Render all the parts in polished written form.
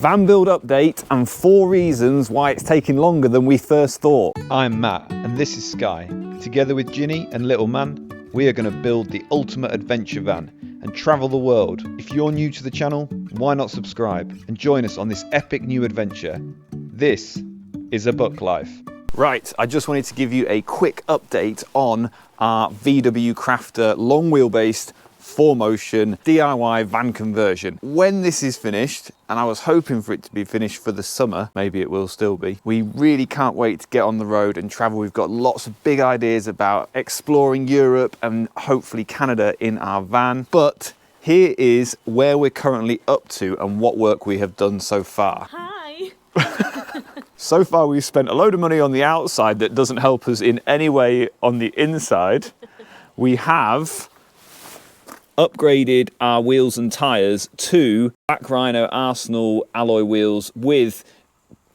Van build update and 4 reasons why it's taking longer than we first thought. I'm Matt and this is Sky. Together with Ginny and Little Man, we are going to build the ultimate adventure van and travel the world. If you're new to the channel, why not subscribe and join us on this epic new adventure? This is A Buck Life. Right, I just wanted to give you a quick update on our VW Crafter long wheelbase 4Motion DIY van conversion. When this is finished, and I was hoping for it to be finished for the summer, maybe it will still be, we really can't wait to get on the road and travel. We've got lots of big ideas about exploring Europe and hopefully Canada in our van. But here is where we're currently up to and what work we have done so far. Hi! So far we've spent a load of money on the outside that doesn't help us in any way on the inside. We have upgraded our wheels and tyres to Black Rhino Arsenal alloy wheels with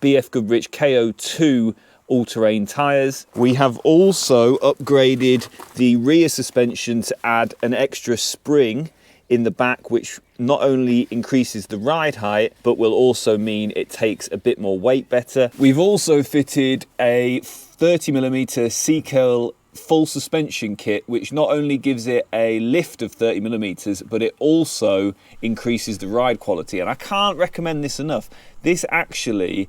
BF Goodrich KO2 all-terrain tyres. We have also upgraded the rear suspension to add an extra spring in the back, which not only increases the ride height, but will also mean it takes a bit more weight better. We've also fitted a 30mm C-curl full suspension kit, which not only gives it a lift of 30mm, but it also increases the ride quality. And I can't recommend this enough. This actually,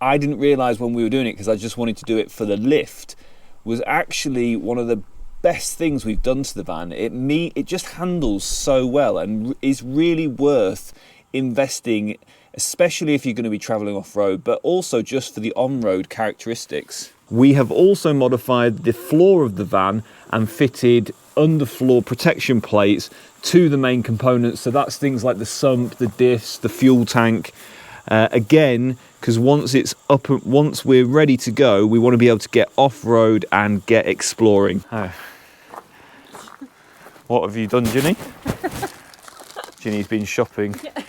I didn't realize when we were doing it, because I just wanted to do it for the lift, was actually one of the best things we've done to the van. It just handles so well and is really worth investing, especially if you're going to be traveling off-road, but also just for the on-road characteristics. We have also modified the floor of the van and fitted underfloor protection plates to the main components. So that's things like the sump, the diffs, the fuel tank. Again, because once we're ready to go, we want to be able to get off-road and get exploring. Oh. What have you done, Ginny? Ginny's been shopping. Yeah.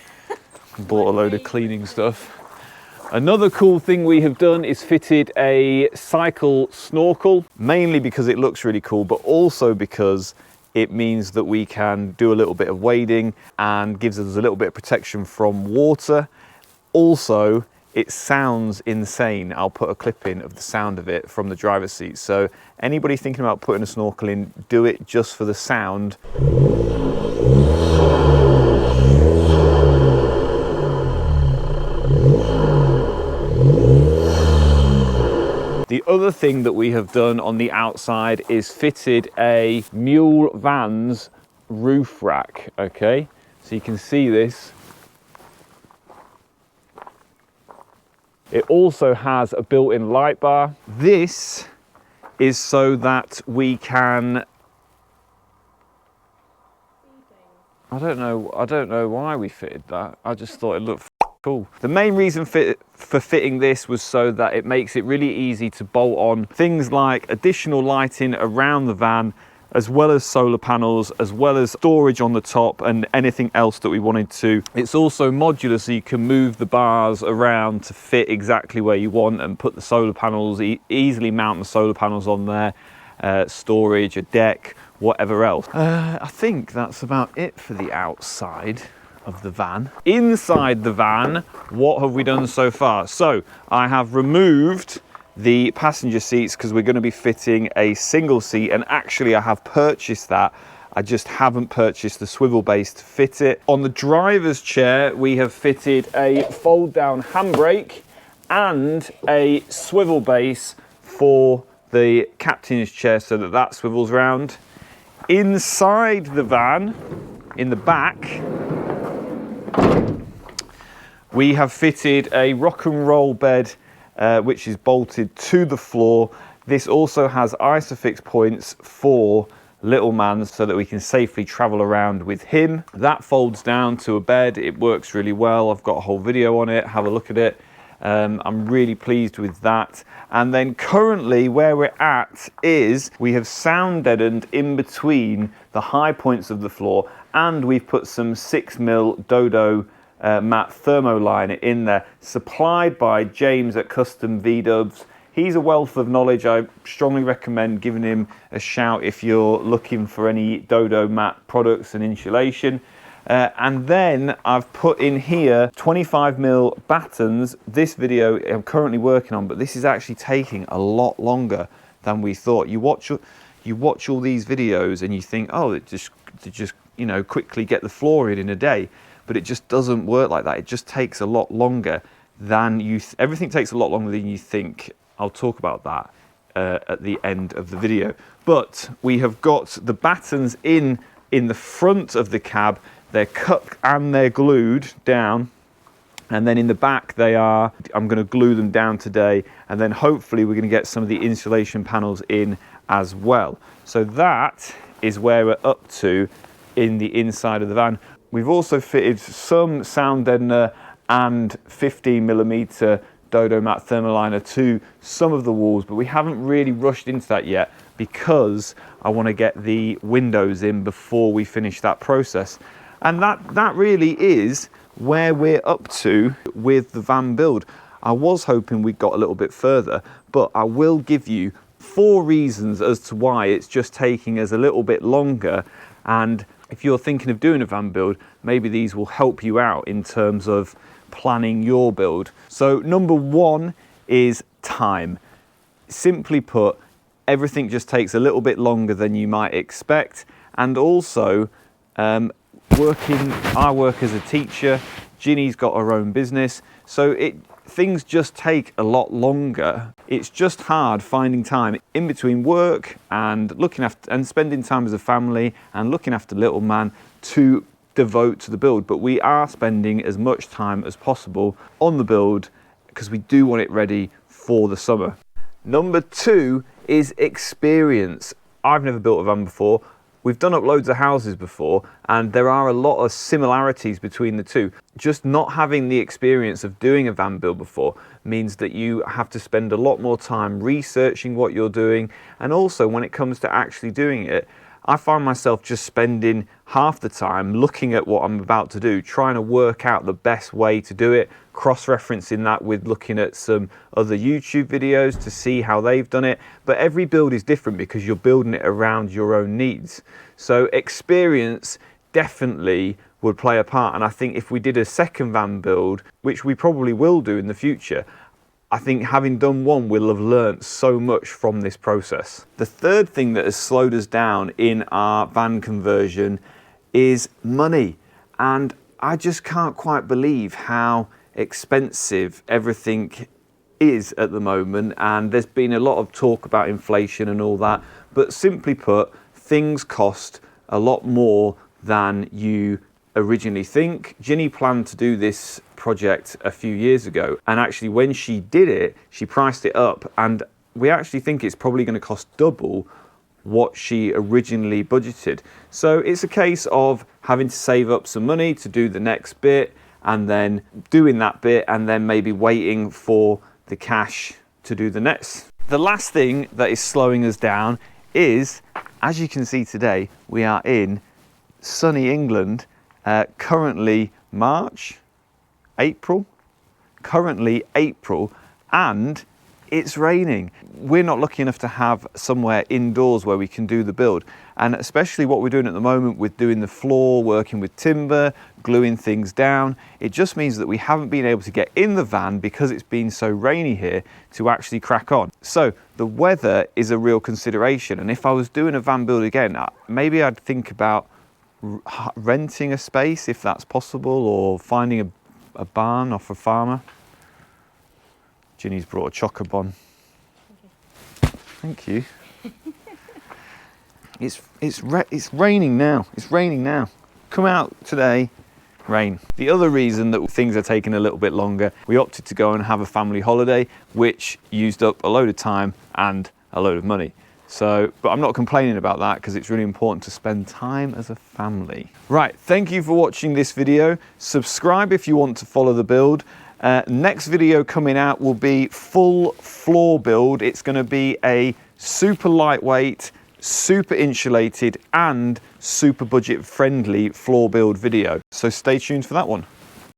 Bought a load of cleaning stuff. Another cool thing we have done is fitted a cycle snorkel, mainly because it looks really cool, but also because it means that we can do a little bit of wading and gives us a little bit of protection from water. Also, it sounds insane. I'll put a clip in of the sound of it from the driver's seat. So anybody thinking about putting a snorkel in, do it just for the sound. The other thing that we have done on the outside is fitted a Mule Vans roof rack, okay? So you can see this. It also has a built-in light bar. This is so that we can, I don't know why we fitted that. I just thought it looked cool. The main reason for fitting this was so that it makes it really easy to bolt on things like additional lighting around the van, as well as solar panels, as well as storage on the top and anything else that we wanted to. It's also modular, so you can move the bars around to fit exactly where you want and put the solar panels, easily mount the solar panels on there, storage, a deck, whatever else. I think that's about it for the outside of the van. Inside the van, what have we done so far? So I have removed the passenger seats because we're going to be fitting a single seat, and actually I have purchased that. I just haven't purchased the swivel base to fit it. On the driver's chair, we have fitted a fold down handbrake and a swivel base for the captain's chair so that that swivels round. Inside the van, in the back, we have fitted a rock and roll bed which is bolted to the floor. This also has isofix points for Little Man so that we can safely travel around with him. That folds down to a bed. It works really well. I've got a whole video on it. Have a look at it. I'm really pleased with that. And then currently where we're at is we have sound deadened in between the high points of the floor, and we've put some 6mm Dodo matte thermoliner in there, supplied by James at Custom V-Dubs. He's a wealth of knowledge. I strongly recommend giving him a shout if you're looking for any Dodo matte products and insulation. And then I've put in here 25mm battens. This video I'm currently working on, but this is actually taking a lot longer than we thought. You watch all these videos and you think, oh, it just you know, quickly get the floor in a day, but it just doesn't work like that. It just takes a lot longer than everything takes a lot longer than you think. I'll talk about that at the end of the video. But we have got the battens in the front of the cab. They're cut and they're glued down, and then in the back I'm going to glue them down today, and then hopefully we're going to get some of the insulation panels in as well. So that is where we're up to in the inside of the van. We've also fitted some sound deadener and 15mm Dodo Matte Thermaliner to some of the walls, but we haven't really rushed into that yet because I want to get the windows in before we finish that process. And that really is where we're up to with the van build. I was hoping we got a little bit further, but I will give you 4 reasons as to why it's just taking us a little bit longer. And if you're thinking of doing a van build, maybe these will help you out in terms of planning your build. So number 1 is time. Simply put, everything just takes a little bit longer than you might expect. And also, I work as a teacher, Ginny's got her own business, so things just take a lot longer. It's just hard finding time in between work and looking after and spending time as a family and looking after little man to devote to the build. But we are spending as much time as possible on the build because we do want it ready for the summer. Number 2 is experience. I've never built a van before. We've done up loads of houses before, and there are a lot of similarities between the two. Just not having the experience of doing a van build before means that you have to spend a lot more time researching what you're doing. And also when it comes to actually doing it, I find myself just spending half the time looking at what I'm about to do, trying to work out the best way to do it, cross-referencing that with looking at some other YouTube videos to see how they've done it. But every build is different because you're building it around your own needs. So experience definitely would play a part. And I think if we did a second van build, which we probably will do in the future, I think having done one, we'll have learnt so much from this process. The third thing that has slowed us down in our van conversion is money. And I just can't quite believe how expensive everything is at the moment. And there's been a lot of talk about inflation and all that. But simply put, things cost a lot more than you originally think. Ginny planned to do this project a few years ago, and actually when she did it, she priced it up, and we actually think it's probably going to cost double what she originally budgeted. So it's a case of having to save up some money to do the next bit, and then doing that bit, and then maybe waiting for the cash to do the next. The last thing that is slowing us down is, as you can see today, we are in sunny England. Currently April, and it's raining. We're not lucky enough to have somewhere indoors where we can do the build, and especially what we're doing at the moment with doing the floor, working with timber, gluing things down, it just means that we haven't been able to get in the van because it's been so rainy here to actually crack on. So the weather is a real consideration, and if I was doing a van build again, maybe I'd think about renting a space if that's possible, or finding a barn off a farmer. Ginny's brought a chocker-bon. Thank you. It's raining now. It's raining now. Come out today, rain. The other reason that things are taking a little bit longer, we opted to go and have a family holiday, which used up a load of time and a load of money. So, but I'm not complaining about that because it's really important to spend time as a family. Right, thank you for watching this video. Subscribe if you want to follow the build. Next video coming out will be full floor build. It's going to be a super lightweight, super insulated and super budget friendly floor build video. So stay tuned for that one.